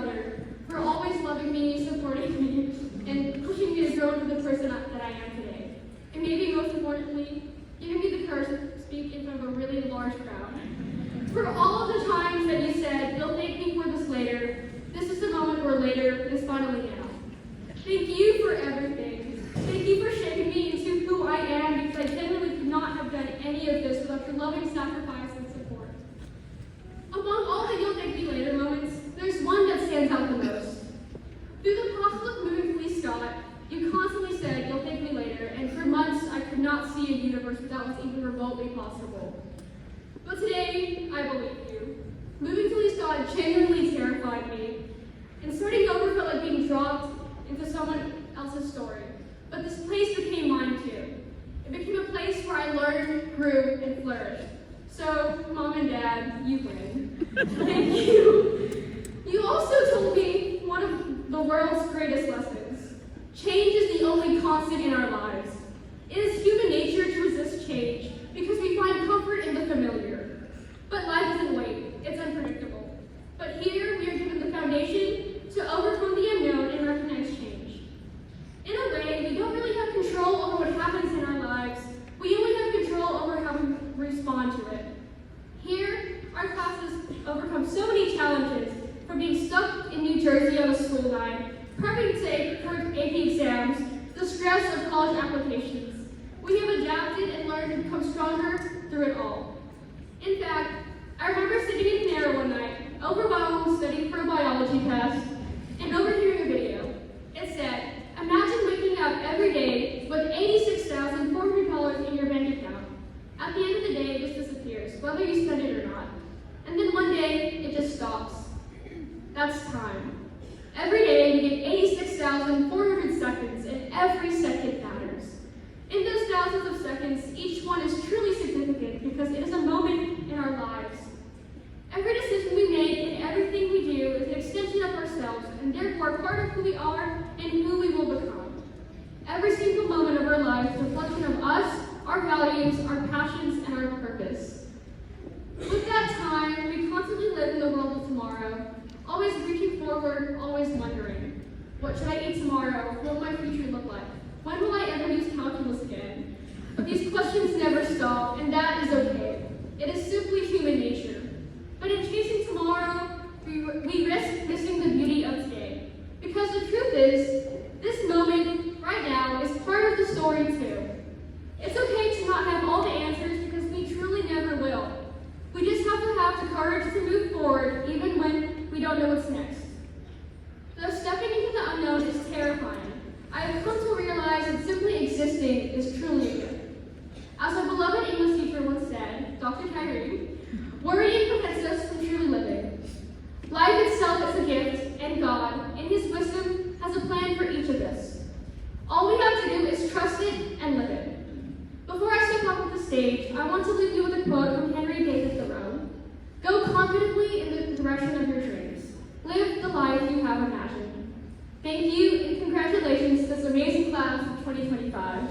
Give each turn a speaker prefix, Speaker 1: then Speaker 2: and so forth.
Speaker 1: brother, for always loving me, supporting me, and pushing me to grow into the person that I am today. And maybe most importantly, giving me the courage to speak in front of a really large crowd. For all of the times that you said, you'll thank me for this later, this is the moment where later is finally now. Thank you for everything. Thank you for shaping me into who I am, because I genuinely could not have done any of this without your loving sacrifice and support. Among all the you'll thank me later moments, there's one that stands out the most. Through the process of moving to Lee Scott, you constantly said you'll thank me later, and for months I could not see a universe where that was even remotely possible. But today, I believe you. Moving to Lee Scott genuinely terrified me, and starting over felt like being dropped into someone else's story. But this place became mine too. It became a place where I learned, grew, and flourished. So, Mom and Dad, you win. Thank you. You also told me one of the world's greatest lessons. Change is the only constant in our lives. It is human nature to resist change because we find comfort in the familiar. But life doesn't wait, it's unpredictable. But here we are given the foundation to overcome the unknown and recognize change. In a way, we don't really have control over what happens in our lives. We only have control over how we respond to it. Here, our classes overcome so many challenges, from being stuck in New Jersey on a school line, prepping for AP exams, the stress of college applications. We have adapted and learned to become stronger through it all. In fact, I remember sitting in Panera one night, overwhelmed studying for a biology test, and overhearing a video. It said, imagine waking up every day with $86,400 in your bank account. At the end of the day, this disappears, whether you spend it or not. And then one day, it just stops. That's time. Every day, we get 86,400 seconds, and every second matters. In those thousands of seconds, each one is truly significant because it is a moment in our lives. Every decision we make and everything we do is an extension of ourselves, and therefore part of who we are and who we will become. Every single moment of our lives is a reflection of us, our values, our passions, and our purpose. With that time, we constantly live in the world of tomorrow, always reaching forward, always wondering, what should I eat tomorrow? What will my future look like? When will I ever use calculus again? But these questions never stop, and that is okay. It is simply human nature. But in chasing tomorrow, we risk missing the beauty of today. Because the truth is, this moment, right now, is part of the story too. It's okay to not have all the answers because we truly never will. We just have the courage to move forward even when we don't know what's next. Though stepping into the unknown is terrifying, I have come to realize that simply existing is truly a gift. As a beloved English teacher once said, Dr. Kyrie, worrying prevents us from truly living. Life itself is a gift, and God, in His wisdom, has a plan for each of us. All we have to do is trust it and live it. Before I step up on the stage, I want to leave you with a quote from Henry David Thoreau. Go confidently in the direction of your dreams. Live the life you have imagined. Thank you, and congratulations to this amazing class of 2025.